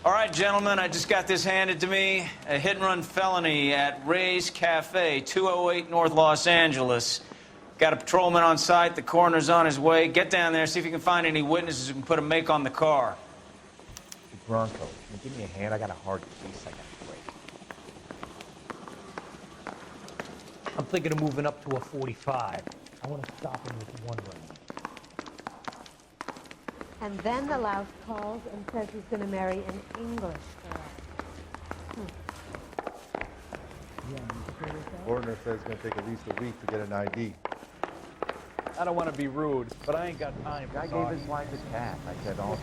All right, gentlemen, I just got this handed to me. A hit-and-run felony at Ray's Cafe, 208 North Los Angeles. Got a patrolman on site. The coroner's on his way. Get down there, see if you can find any witnesses who can put a make on the car. Hey, Bronco, can you give me a hand? I got a hard case I gotta break. I'm thinking of moving up to a 45. I want to stop him with one round. And then the louse calls and says he's going to marry an English girl. Coroner says it's going to take at least a week to get an ID. I don't want to be rude, but I ain't got time for I gave his wife a cat. I said, oh.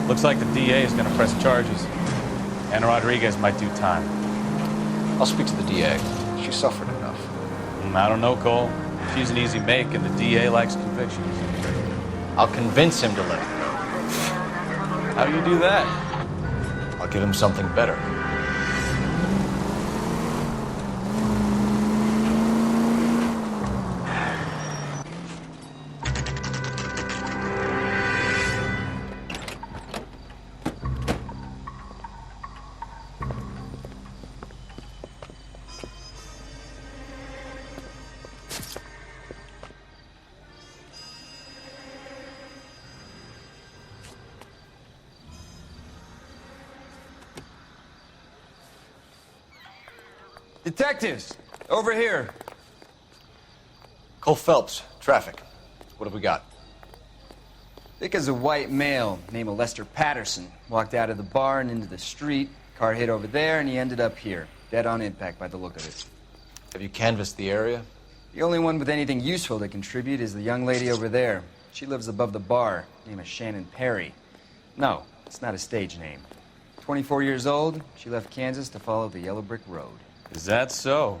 Looks like the DA is going to press charges. And Rodriguez might do time. I'll speak to the DA. She suffered enough. I don't know, Cole. She's an easy make, and the DA likes convictions. I'll convince him to let her go. How do you do that? I'll give him something better. Detectives, over here. Cole Phelps, traffic. What have we got? Thick as a white male named Lester Patterson walked out of the bar and into the street. Car hit over there, and he ended up here, dead on impact by the look of it. Have you canvassed the area? The only one with anything useful to contribute is the young lady over there. She lives above the bar. Name is Shannon Perry. No, it's not a stage name. 24 years old, she left Kansas to follow the Yellow Brick Road. Is that so?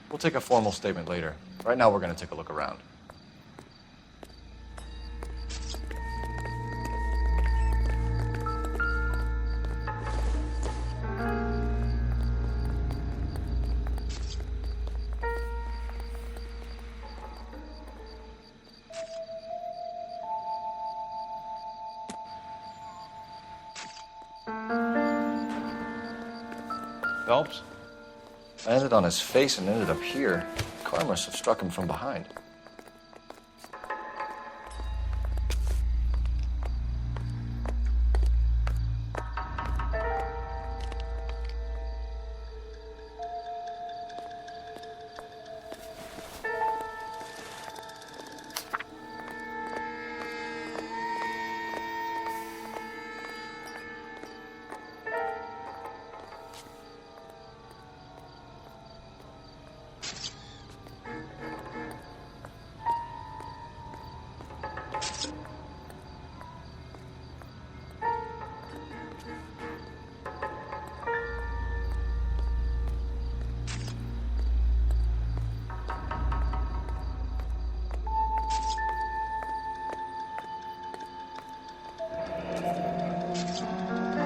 We'll take a formal statement later. Right now, we're going to take a look around. Phelps? I landed on his face and ended up here. The car must have struck him from behind.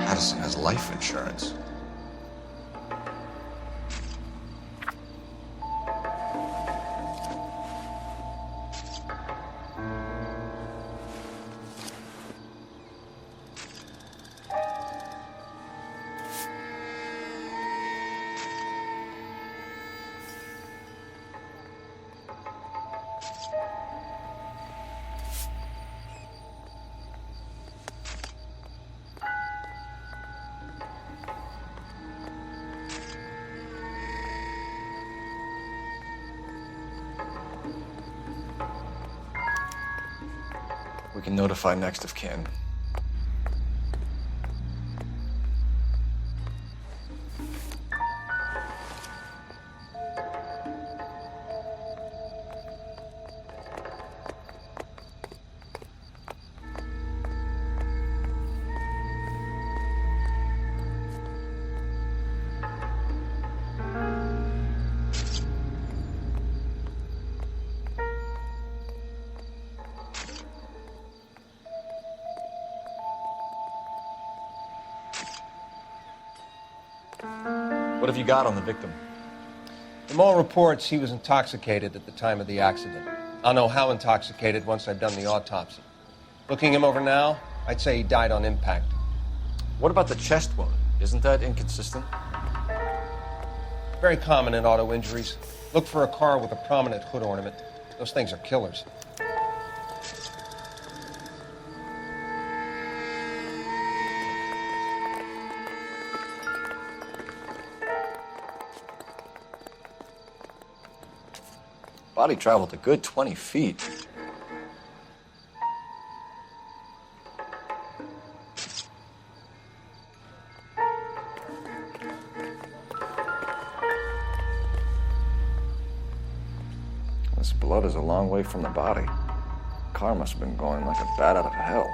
Patterson has life insurance. We can notify next of kin. What have you got on the victim? From all reports, he was intoxicated at the time of the accident. I'll know how intoxicated once I've done the autopsy. Looking him over now, I'd say he died on impact. What about the chest wound? Isn't that inconsistent? Very common in auto injuries. Look for a car with a prominent hood ornament. Those things are killers. Body traveled a good 20 feet. This blood is a long way from the body. Car must have been going like a bat out of hell.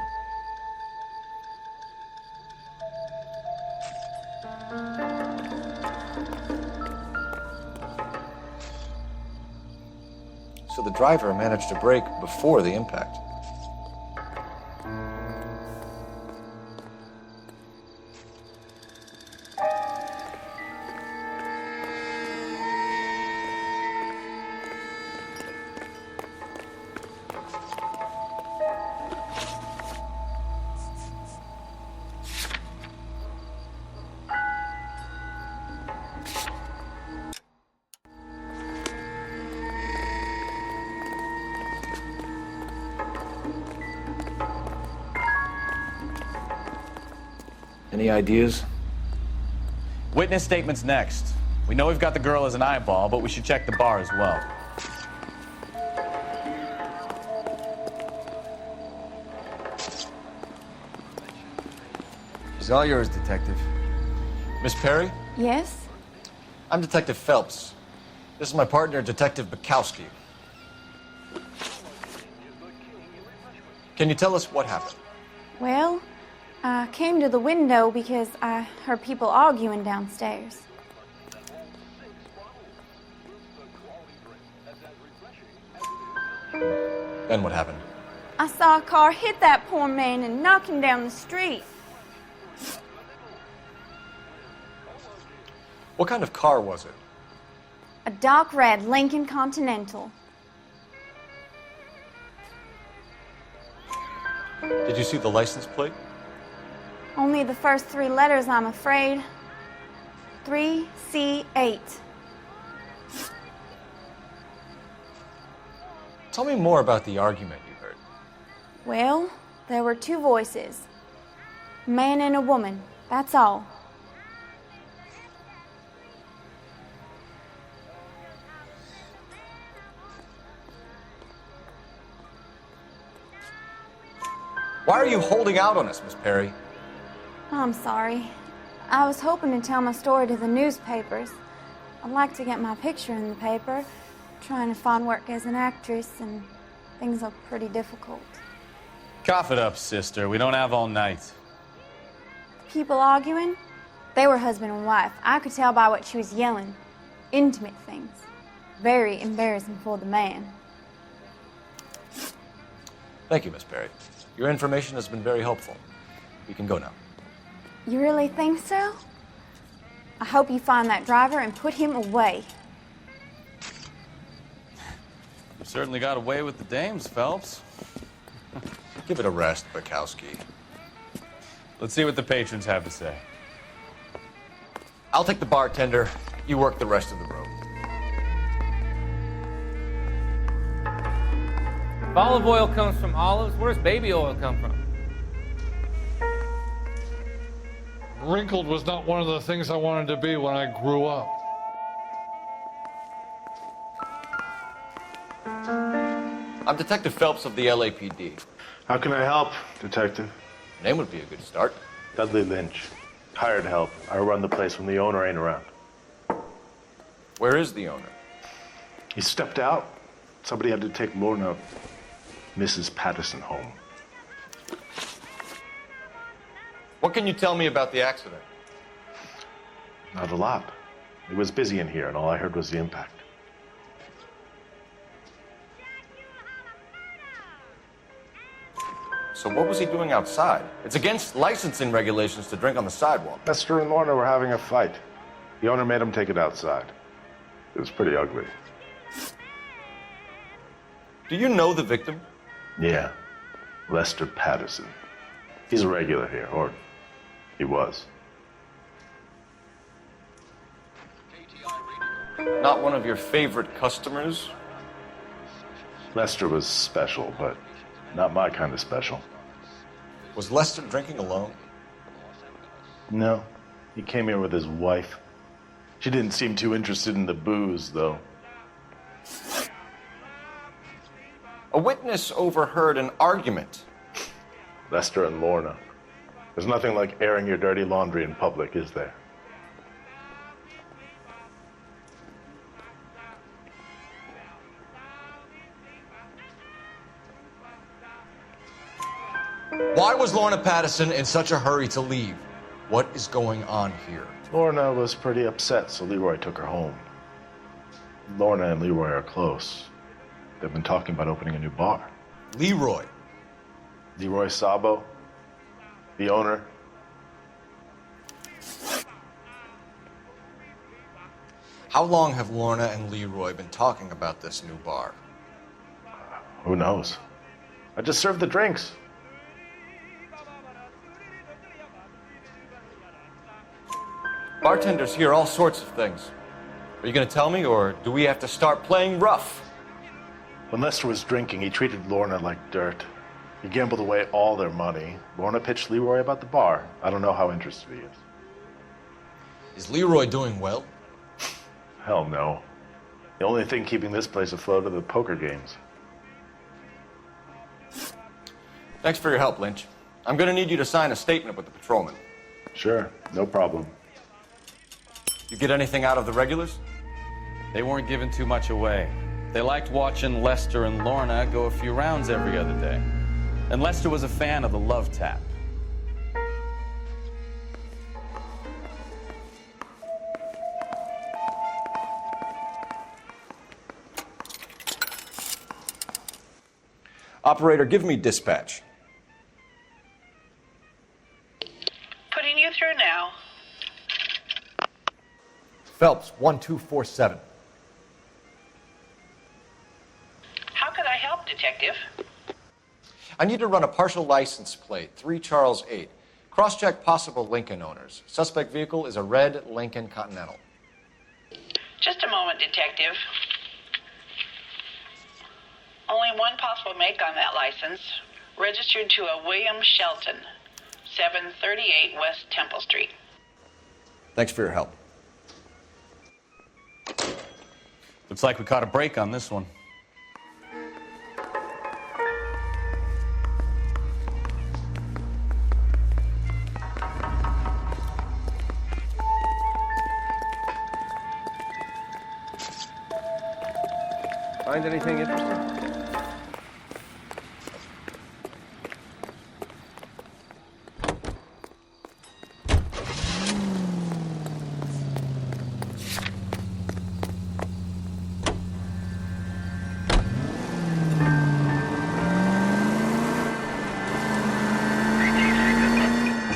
So the driver managed to brake before the impact. Any ideas? Witness statements next. We know we've got the girl as an eyeball, but we should check the bar as well. She's all yours, Detective. Miss Perry? Yes? I'm Detective Phelps. This is my partner, Detective Bukowski. Can you tell us what happened? Well, I came to the window because I heard people arguing downstairs. Then what happened? I saw a car hit that poor man and knock him down the street. What kind of car was it? A dark red Lincoln Continental. Did you see the license plate? Only the first three letters, I'm afraid. 3C8. Tell me more about the argument you heard. Well, there were two voices. A man and a woman, that's all. Why are you holding out on us, Miss Perry? I'm sorry. I was hoping to tell my story to the newspapers. I'd like to get my picture in the paper. Trying to find work as an actress, and things look pretty difficult. Cough it up, sister. We don't have all night. People arguing? They were husband and wife. I could tell by what she was yelling. Intimate things. Very embarrassing for the man. Thank you, Miss Perry. Your information has been very helpful. You can go now. You really think so? I hope you find that driver and put him away. You certainly got away with the dames, Phelps. Give it a rest, Bukowski. Let's see what the patrons have to say. I'll take the bartender. You work the rest of the room. If olive oil comes from olives, where does baby oil come from? Wrinkled was not one of the things I wanted to be when I grew up. I'm Detective Phelps of the LAPD. How can I help, Detective? Your name would be a good start. Dudley Lynch. Hired help. I run the place when the owner ain't around. Where is the owner? He stepped out. Somebody had to take Lorna, Mrs. Patterson, home. What can you tell me about the accident? Not a lot. It was busy in here, and all I heard was the impact. So what was he doing outside? It's against licensing regulations to drink on the sidewalk. Lester and Lorna were having a fight. The owner made him take it outside. It was pretty ugly. Do you know the victim? Yeah. Lester Patterson. He's a regular here, or he was. Not one of your favorite customers? Lester was special, but not my kind of special. Was Lester drinking alone? No. He came here with his wife. She didn't seem too interested in the booze, though. A witness overheard an argument. Lester and Lorna. There's nothing like airing your dirty laundry in public, is there? Why was Lorna Patterson in such a hurry to leave? What is going on here? Lorna was pretty upset, so Leroy took her home. Lorna and Leroy are close. They've been talking about opening a new bar. Leroy? Leroy Sabo, the owner. How long have Lorna and Leroy been talking about this new bar? Who knows? I just served the drinks. Bartenders hear all sorts of things. Are you going to tell me, or do we have to start playing rough? When Lester was drinking, he treated Lorna like dirt. He gambled away all their money. Lorna pitched Leroy about the bar. I don't know how interested he is. Is Leroy doing well? Hell no. The only thing keeping this place afloat are the poker games. Thanks for your help, Lynch. I'm going to need you to sign a statement with the patrolman. Sure, no problem. You get anything out of the regulars? They weren't giving too much away. They liked watching Lester and Lorna go a few rounds every other day. And Lester was a fan of the love tap. Operator, give me dispatch. Putting you through now. Phelps, 1247. How could I help, Detective? I need to run a partial license plate, 3 Charles 8. Cross-check possible Lincoln owners. Suspect vehicle is a red Lincoln Continental. Just a moment, Detective. Only one possible make on that license. Registered to a William Shelton, 738 West Temple Street. Thanks for your help. Looks like we caught a break on this one. Find anything interesting?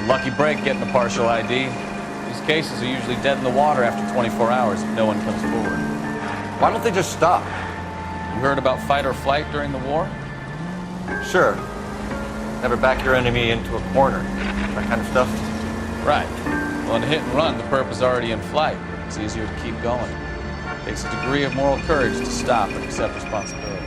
Lucky break getting a partial ID. These cases are usually dead in the water after 24 hours if no one comes forward. Why don't they just stop? You heard about fight or flight during the war? Sure. Never back your enemy into a corner. That kind of stuff. Right. Well, in a hit and run, the perp is already in flight. It's easier to keep going. It takes a degree of moral courage to stop and accept responsibility.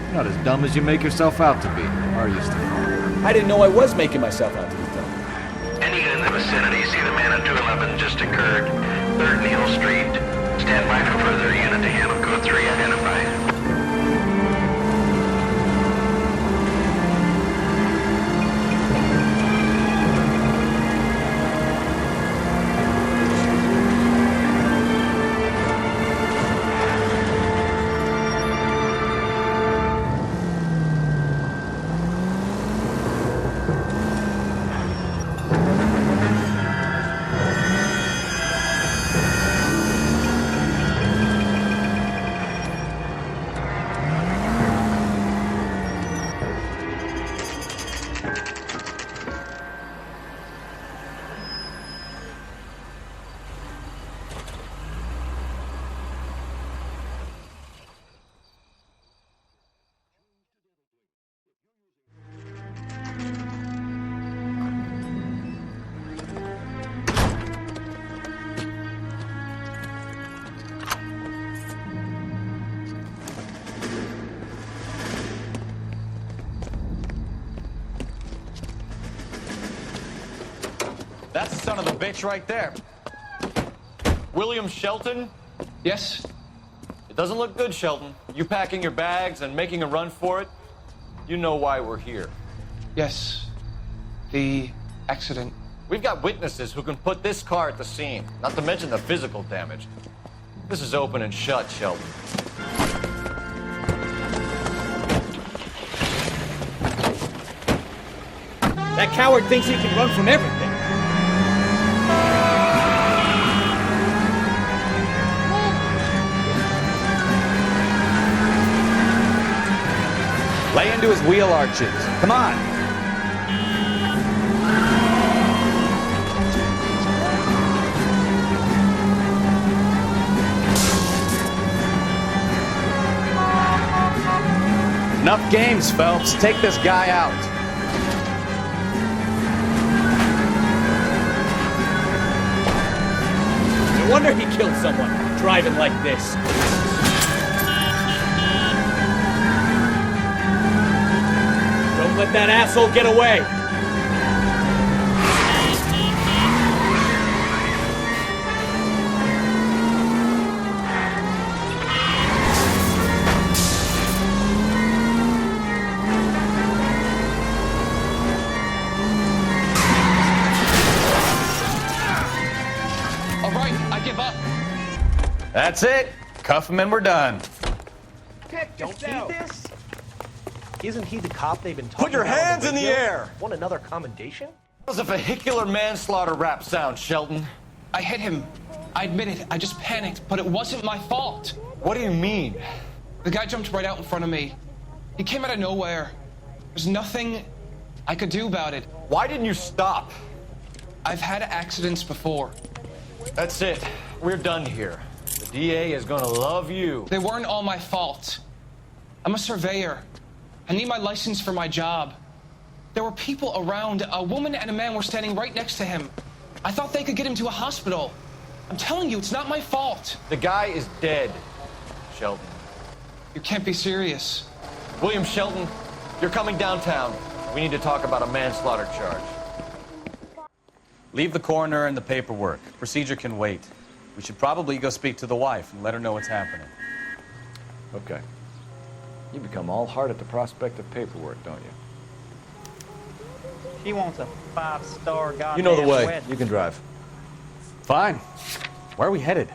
You're not as dumb as you make yourself out to be, are you, Steve? I didn't know I was making myself out to be dumb. Any in the vicinity, see the man at 211 just occurred. 3rd Neal Street. Stand by for further unit to handle code 3 identified. That's the son of the bitch right there. William Shelton? Yes? It doesn't look good, Shelton. You packing your bags and making a run for it? You know why we're here. Yes. The accident. We've got witnesses who can put this car at the scene, not to mention the physical damage. This is open and shut, Shelton. That coward thinks he can run from everything. Lay into his wheel arches. Come on. Enough games, Phelps. Take this guy out. No wonder he killed someone, driving like this. Don't let that asshole get away. All right, I give up. That's it. Cuff him and we're done. Don't do this. Isn't he the cop they've been talking about? Put your hands in the air! Want another commendation? That was a vehicular manslaughter rap sound, Shelton. I hit him. I admit it. I just panicked, but it wasn't my fault. What do you mean? The guy jumped right out in front of me. He came out of nowhere. There's nothing I could do about it. Why didn't you stop? I've had accidents before. That's it. We're done here. The DA is gonna love you. They weren't all my fault. I'm a surveyor. I need my license for my job. There were people around. A woman and a man were standing right next to him. I thought they could get him to a hospital. I'm telling you, it's not my fault. The guy is dead, Shelton. You can't be serious. William Shelton, you're coming downtown. We need to talk about a manslaughter charge. Leave the coroner and the paperwork. Procedure can wait. We should probably go speak to the wife and let her know what's happening. Okay. You become all heart at the prospect of paperwork, don't you? He wants a 5-star goddamn You know the way. wedding. You can drive. Fine. Where are we headed?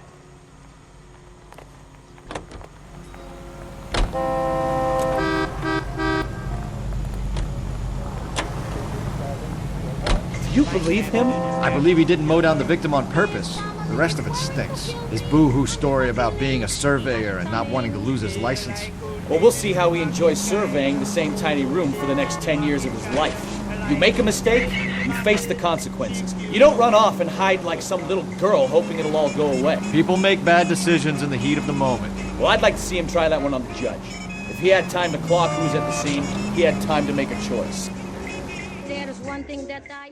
Do you believe him? I believe he didn't mow down the victim on purpose. The rest of it stinks. His boo-hoo story about being a surveyor and not wanting to lose his license. Well, we'll see how he enjoys surveying the same tiny room for the next 10 years of his life. You make a mistake, you face the consequences. You don't run off and hide like some little girl hoping it'll all go away. People make bad decisions in the heat of the moment. Well, I'd like to see him try that one on the judge. If he had time to clock who's at the scene, he had time to make a choice. There's one thing that I...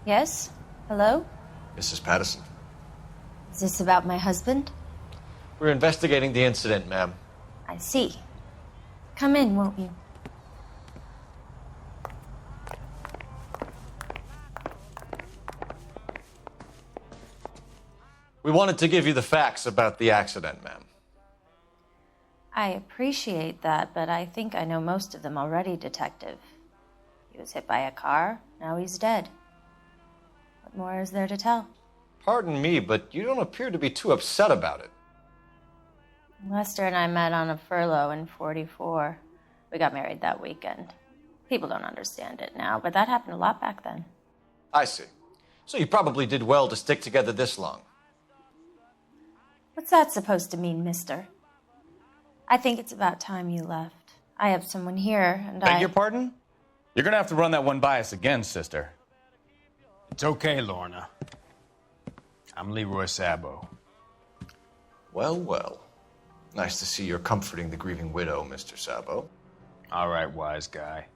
Yes? Hello? Mrs. Patterson. Is this about my husband? We're investigating the incident, ma'am. I see. Come in, won't you? We wanted to give you the facts about the accident, ma'am. I appreciate that, but I think I know most of them already, Detective. He was hit by a car, now he's dead. What more is there to tell? Pardon me, but you don't appear to be too upset about it. Lester and I met on a furlough in '44. We got married that weekend. People don't understand it now, but that happened a lot back then. I see. So you probably did well to stick together this long. What's that supposed to mean, mister? I think it's about time you left. I have someone here, and Beg your pardon? You're gonna have to run that one by us again, sister. It's okay, Lorna. I'm Leroy Sabo. Well, well. Nice to see you're comforting the grieving widow, Mr. Sabo. All right, wise guy.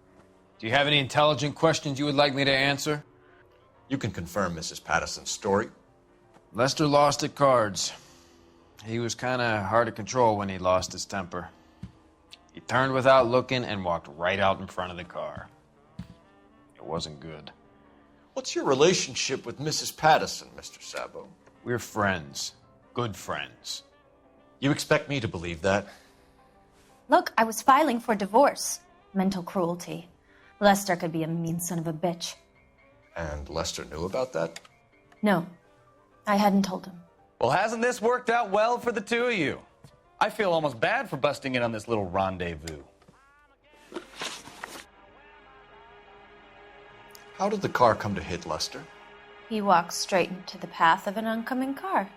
Do you have any intelligent questions you would like me to answer? You can confirm Mrs. Patterson's story. Lester lost at cards. He was kind of hard to control when he lost his temper. He turned without looking and walked right out in front of the car. It wasn't good. What's your relationship with Mrs. Patterson, Mr. Sabo? We're friends. Good friends. You expect me to believe that? Look, I was filing for divorce. Mental cruelty. Lester could be a mean son of a bitch. And Lester knew about that? No, I hadn't told him. Well, hasn't this worked out well for the two of you? I feel almost bad for busting in on this little rendezvous. How did the car come to hit Lester? He walked straight into the path of an oncoming car.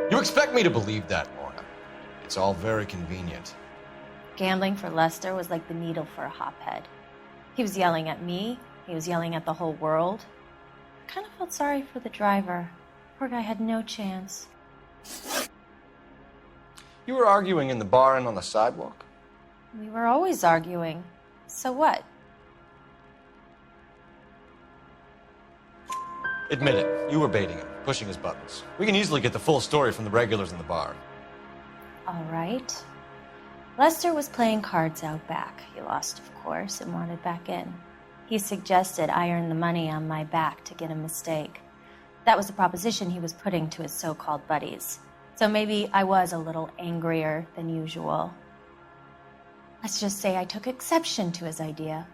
You expect me to believe that, Lorna? It's all very convenient. Gambling for Lester was like the needle for a hophead. He was yelling at me. He was yelling at the whole world. I kind of felt sorry for the driver. Poor guy had no chance. You were arguing in the bar and on the sidewalk? We were always arguing. So what? Admit it, you were baiting him, pushing his buttons. We can easily get the full story from the regulars in the bar. All right. Lester was playing cards out back. He lost, of course, and wanted back in. He suggested I earn the money on my back to get a mistake. That was the proposition he was putting to his so-called buddies. So maybe I was a little angrier than usual. Let's just say I took exception to his idea.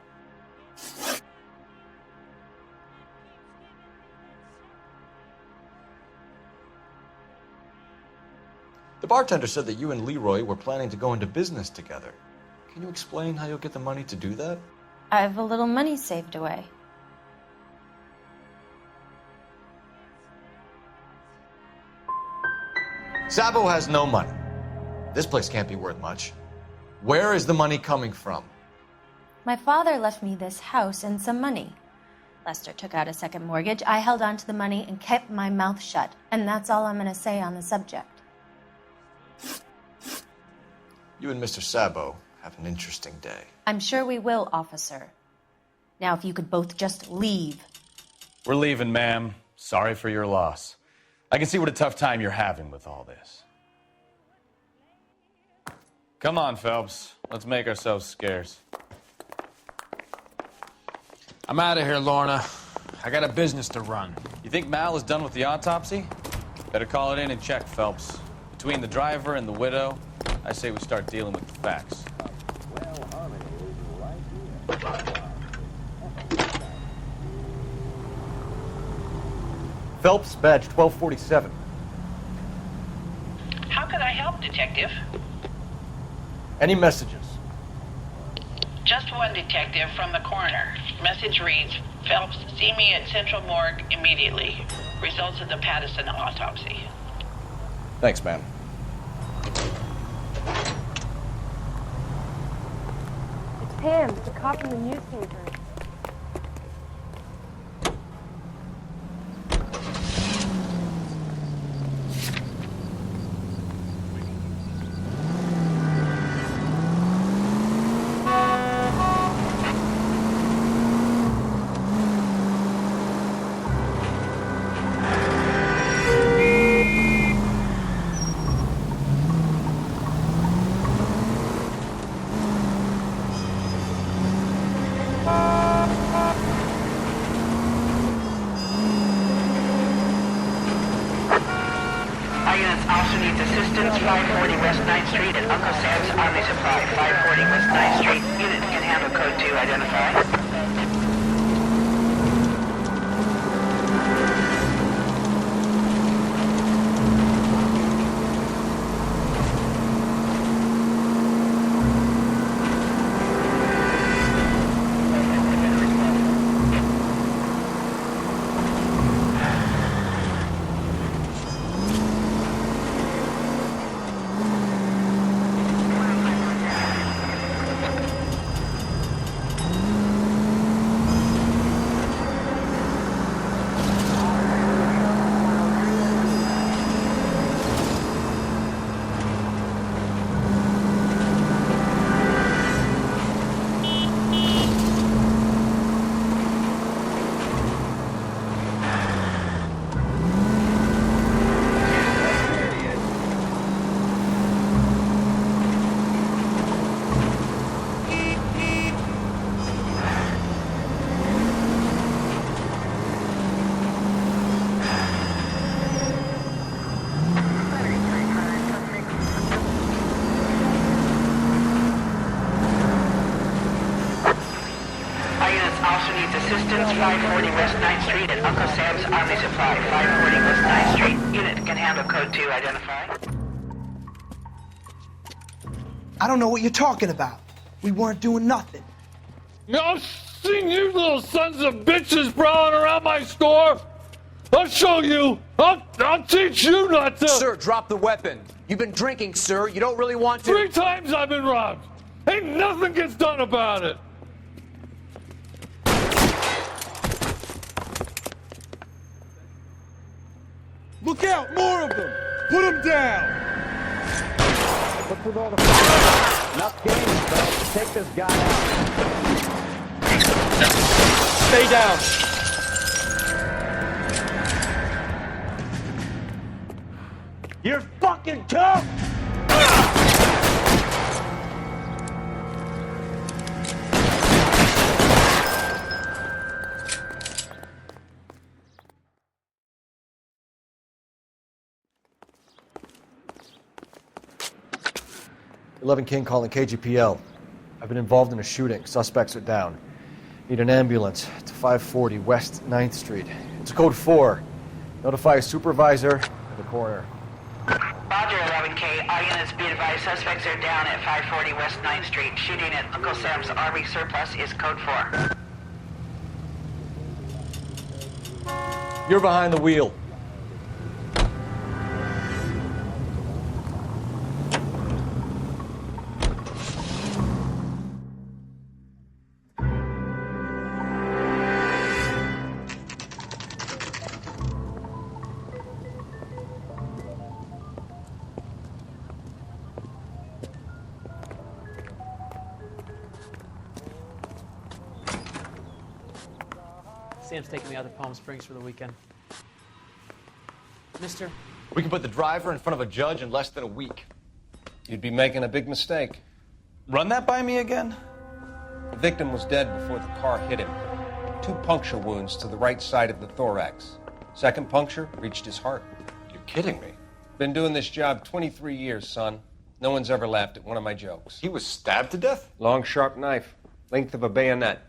The bartender said that you and Leroy were planning to go into business together. Can you explain how you'll get the money to do that? I have a little money saved away. Sabo has no money. This place can't be worth much. Where is the money coming from? My father left me this house and some money. Lester took out a second mortgage. I held on to the money and kept my mouth shut. And that's all I'm going to say on the subject. You and Mr. Sabo have an interesting day. I'm sure we will, officer. Now, if you could both just leave. We're leaving, ma'am. Sorry for your loss. I can see what a tough time you're having with all this. Come on, Phelps. Let's make ourselves scarce. I'm out of here, Lorna. I got a business to run. You think Mal is done with the autopsy? Better call it in and check, Phelps. Between the driver and the widow, I say we start dealing with the facts. Phelps, badge 1247. How can I help, Detective? Any messages? Just one, Detective, from the coroner. Message reads, Phelps, see me at Central Morgue immediately. Results of the Patterson autopsy. Thanks, ma'am. It's Pam, the cop from the newspaper. Our units also need assistance. 540 West 9th Street at Uncle Sam's Army Supply. 540 West 9th Street. Unit can handle code 2. Identify. officer needs assistance, 540 West 9th Street at Uncle Sam's Army Supply, 540 West 9th Street. Unit can handle code 2, identify. I don't know what you're talking about. We weren't doing nothing. I've seen you little sons of bitches prowling around my store. I'll show you. I'll teach you not to. Sir, drop the weapon. You've been drinking, sir. You don't really want to. 3 times I've been robbed. Ain't nothing gets done about it. Look out, more of them. Put them down. What's with all the fire? Enough games, folks. Take this guy out. Stay down. 'You're fucking tough! 11 King calling KGPL. I've been involved in a shooting. Suspects are down. Need an ambulance to 540 West 9th Street. It's code 4. Notify a supervisor and the coroner. Roger, 11K. All units be advised, suspects are down at 540 West 9th Street. Shooting at Uncle Sam's Army Surplus is code 4. You're behind the wheel. Sam's taking me out to Palm Springs for the weekend. Mister? We can put the driver in front of a judge in less than a week. You'd be making a big mistake. Run that by me again? The victim was dead before the car hit him. 2 puncture wounds to the right side of the thorax. Second puncture reached his heart. You're kidding me. Been doing this job 23 years, son. No one's ever laughed at one of my jokes. He was stabbed to death? Long, sharp knife. Length of a bayonet.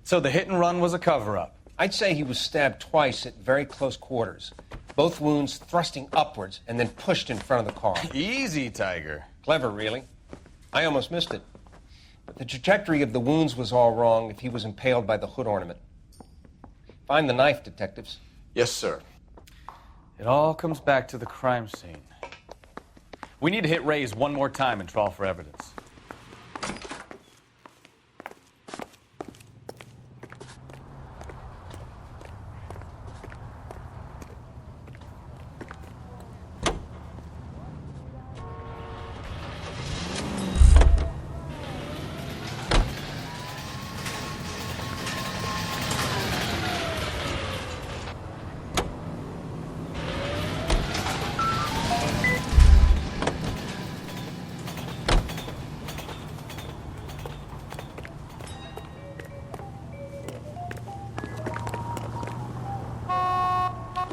So the hit and run was a cover-up? I'd say he was stabbed twice at very close quarters. Both wounds thrusting upwards and then pushed in front of the car. Easy, Tiger. Clever, really. I almost missed it. But the trajectory of the wounds was all wrong if he was impaled by the hood ornament. Find the knife, detectives. Yes, sir. It all comes back to the crime scene. We need to hit Ray's one more time and trawl for evidence.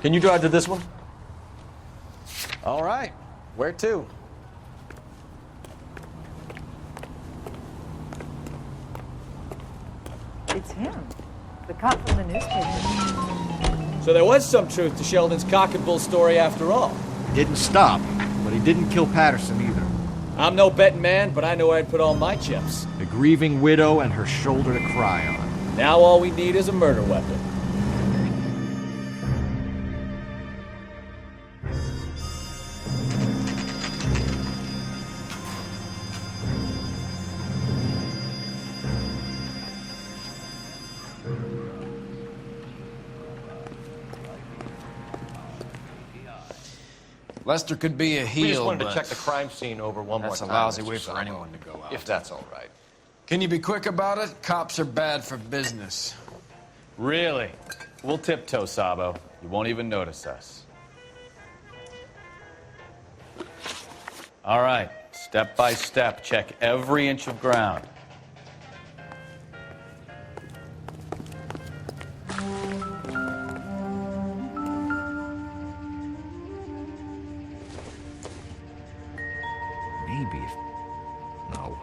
Can you drive to this one? All right. Where to? It's him. The cop from the newspaper. So there was some truth to Sheldon's cock and bull story after all. Didn't stop, but he didn't kill Patterson either. I'm no betting man, but I know where I'd put all my chips. A grieving widow and her shoulder to cry on. Now all we need is a murder weapon. Lester could be a heel, We just wanted but to check the crime scene over one more that's time. a lousy Mr. way for Sabo. anyone to go out. If that's all right. Can you be quick about it? Cops are bad for business. Really? We'll tiptoe, Sabo. You won't even notice us. All right. Step by step, check every inch of ground. Maybe. No.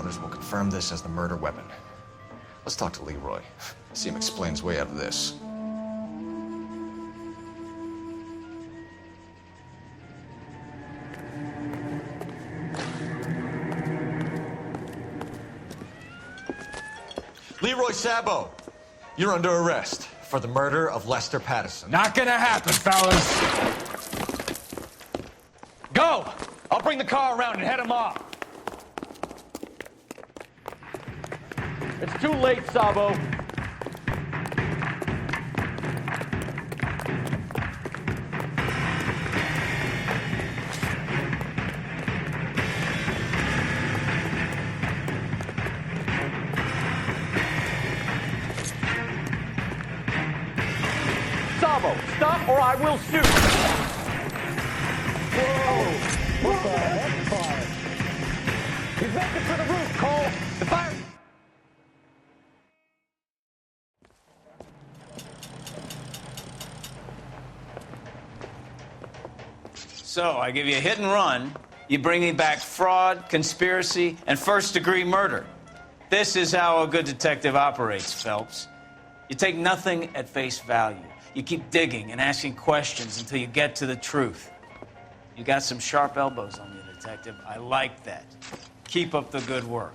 reporters will confirm this as the murder weapon. Let's talk to Leroy. See him explain his way out of this. Leroy Sabo, you're under arrest for the murder of Lester Patterson. Not gonna happen, fellas. Go! I'll bring the car around and head him off. It's too late, Sabo. Sabo, stop or I will shoot! Whoa! What the heck, fire? He's making for the roof, Cole! The fire... So, I give you a hit and run, you bring me back fraud, conspiracy, and first-degree murder. This is how a good detective operates, Phelps. You take nothing at face value. You keep digging and asking questions until you get to the truth. You got some sharp elbows on you, detective. I like that. Keep up the good work.